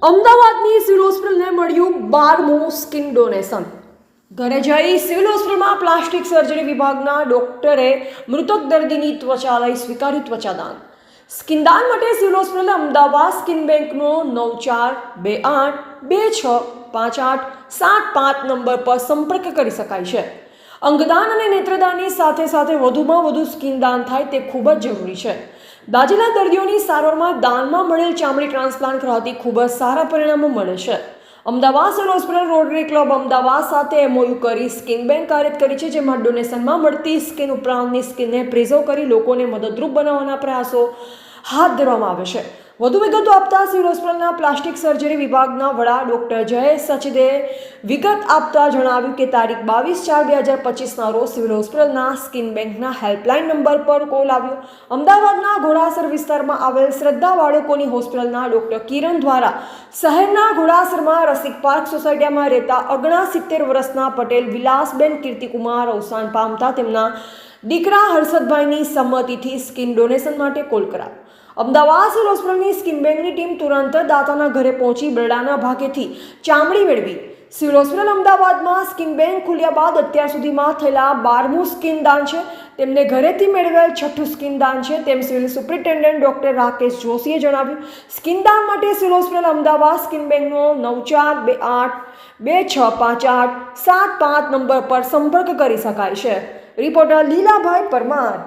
અમદાવાદની સિવિલ હોસ્પિટલને મળ્યું 12મું સ્કિન ડોનેશન. ઘરે જઈ સિવિલ હોસ્પિટલમાં પ્લાસ્ટિક સર્જરી વિભાગના ડોક્ટરે મૃતક દર્દીની ત્વચા લઈ સ્વીકાર્યું ત્વચાદાન. સ્કિન દાન માટે સિવિલ હોસ્પિટલ અમદાવાદ સ્કિન બેંકનો 9428265875 નંબર પર સંપર્ક કરી શકાય છે. અંગદાન અને નેત્રદાનની સાથે સાથે વધુમાં વધુ સ્કિન દાન થાય તે ખૂબ જ જરૂરી છે. દાઝેલા દર્દીઓની સારવારમાં દાનમાં મળેલ ચામડી ટ્રાન્સપ્લાન્ટ કરવાથી ખૂબ જ સારા પરિણામો મળે છે. Ahmedabad civil hospital rotary club Ahmedabad સાથે MOU કરી સ્કિન બેંક કાર્ય કરી છે, જેમાં ડોનેશનમાં મળતી સ્કિન ઉપરાંતની સ્કિનને પ્રિઝર્વ કરી લોકોને મદદરૂપ બનાવવાના પ્રયાસો હાથ ધરવામાં આવે છે. વધુ વિગતો આપતા સિવિલ હોસ્પિટલના પ્લાસ્ટિક સર્જરી વિભાગના વડા ડોક્ટર જયેશ સચદે વિગત આપતા જણાવ્યું કે તારીખ 22/4/2025ના રોજ સિવિલ હોસ્પિટલના સ્કિન બેંકના હેલ્પલાઇન નંબર પર કોલ આવ્યો. અમદાવાદના ઘોડાસર વિસ્તારમાં આવેલ શ્રદ્ધા બાળકોની હોસ્પિટલના ડોક્ટર કિરણ દ્વારા શહેરના ઘોડાસરમાં રસિક પાર્ક સોસાયટીમાં રહેતા 69 વર્ષના પટેલ વિલાસબેન કીર્તિકુમાર અવસાન પામતા તેમના દીકરા હર્ષદભાઈની સંમતિથી સ્કિન ડોનેશન માટે કોલ કરાયો. અમદાવાદ સિવિલ હોસ્પિટલની સ્કિન બેંકની ટીમ તુરંત દાતાના ઘરે પહોંચી બરડાના ભાગેથી ચામડી મેળવી. સિવિલ હોસ્પિટલ અમદાવાદમાં સ્કિન બેંક ખુલ્યા બાદ અત્યાર સુધીમાં થયેલા 12મું સ્કિન દાન છે. તેમને ઘરેથી મેળવેલ 6થું સ્કિન દાન છે, તેમ સિવિલ સુપ્રિન્ટેન્ડન્ટ ડોક્ટર રાકેશ જોશીએ જણાવ્યું. સ્કિન દાન માટે સિવિલ હોસ્પિટલ અમદાવાદ સ્કિન બેંકનો 9428265875 નંબર પર સંપર્ક કરી શકાય છે. રિપોર્ટર લીલાભાઈ પરમાર.